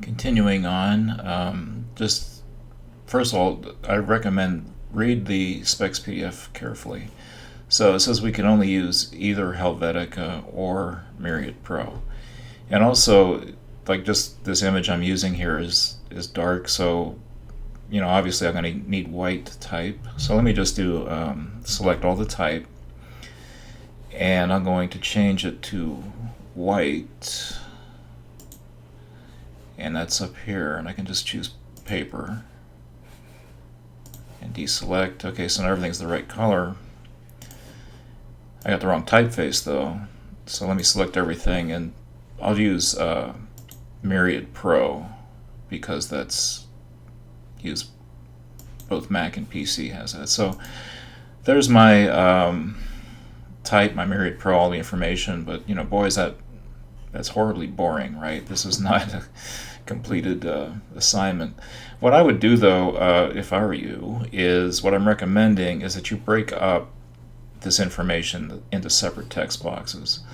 Continuing on, just first of all, I recommend read the specs PDF carefully. So it says we can only use either Helvetica or Myriad Pro. And also, like just this image I'm using here is dark, so obviously I'm going to need white type. So let me just do select all the type, and I'm going to change it to white, and that's up here, and I can just choose paper and deselect. Okay, so now everything's the right color. I got the wrong typeface though, so let me select everything, and I'll use Myriad Pro because that's used both Mac and PC has that. So there's my type, my Myriad Pro, all the information. But boy, that's horribly boring, right? This is not a completed assignment. What I would do though, if I were you, is what I'm recommending is that you break up this information into separate text boxes.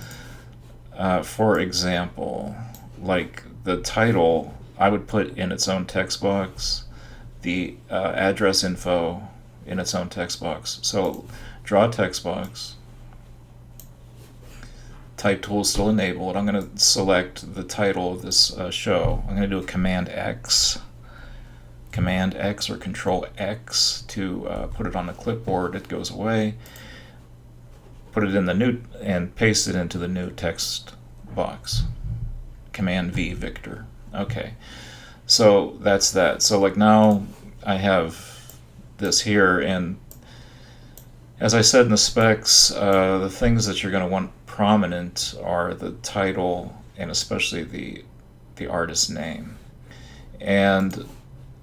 For example, like the title, I would put in its own text box, the address info in its own text box. So draw a text box, type tool is still enabled. I'm going to select the title of this show. I'm going to do a Command X or Control X to put it on the clipboard. It goes away. Put it in the new and paste it into the new text box. Command V, Victor. Okay, so that's that. So like now I have this here, and as I said in the specs, the things that you're going to want prominent are the title and especially the artist's name. And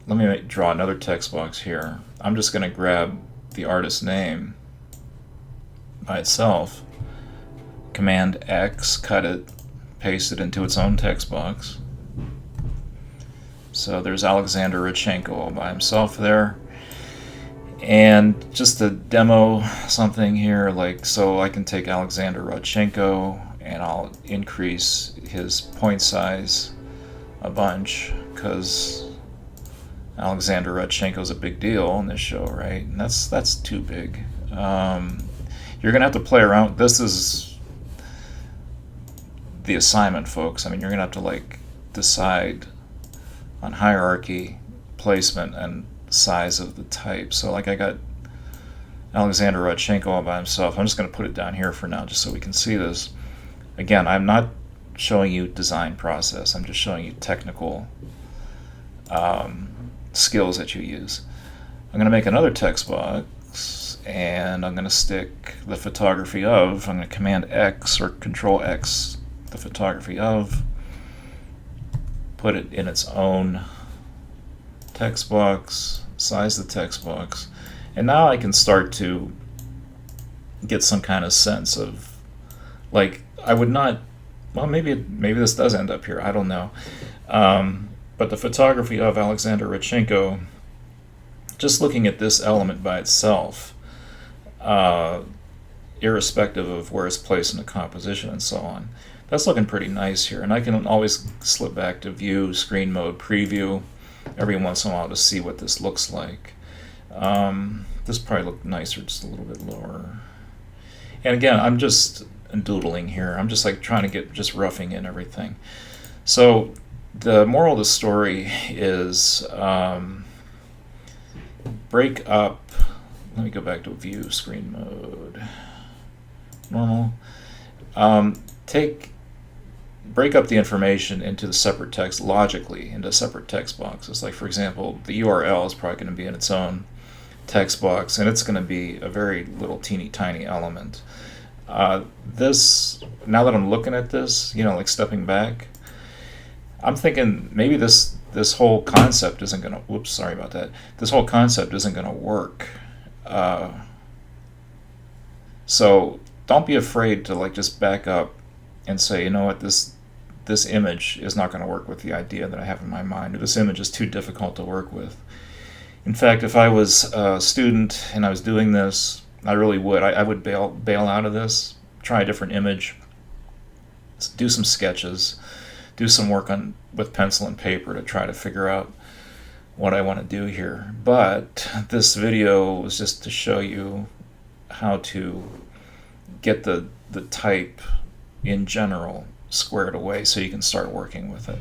let me draw another text box here. I'm just going to grab the artist's name by itself, Command X, cut it, paste it into its own text box. So there's Alexander Rodchenko all by himself there. And just to demo something here, so I can take Alexander Rodchenko and I'll increase his point size a bunch, because Alexander Rodchenko is a big deal in this show, right? And that's too big. You're going to have to play around. This is the assignment, folks. I mean, you're going to have to decide on hierarchy, placement, and size of the type. So I got Alexander Rodchenko all by himself. I'm just going to put it down here for now just so we can see this. Again, I'm not showing you design process. I'm just showing you technical skills that you use. I'm going to make another text box, and I'm going to stick the photography of. I'm going to Command X or Control X the photography of, put it in its own text box, size the text box, and now I can start to get some kind of sense of, I would not, well, maybe this does end up here, I don't know, but the photography of Alexander Rodchenko, just looking at this element by itself, irrespective of where it's placed in the composition and so on, that's looking pretty nice here. And I can always slip back to view, screen mode, preview every once in a while to see what this looks like. This probably looked nicer just a little bit lower. And again, I'm just doodling here. I'm just trying to get, just roughing in everything. So the moral of the story is break up. Let me go back to view, screen mode, normal. Break up the information into the separate text logically into separate text boxes. Like for example, the URL is probably going to be in its own text box, and it's going to be a very little teeny tiny element. This, now that I'm looking at this, stepping back, I'm thinking maybe this whole concept isn't going to. Whoops, sorry about that. This whole concept isn't going to work. So don't be afraid to just back up and say, you know what, this image is not going to work with the idea that I have in my mind. This image is too difficult to work with. In fact, if I was a student and I was doing this, I really would. I would bail out of this, try a different image, do some sketches, do some work on with pencil and paper to try to figure out what I want to do here. But this video was just to show you how to get the type in general squared away so you can start working with it.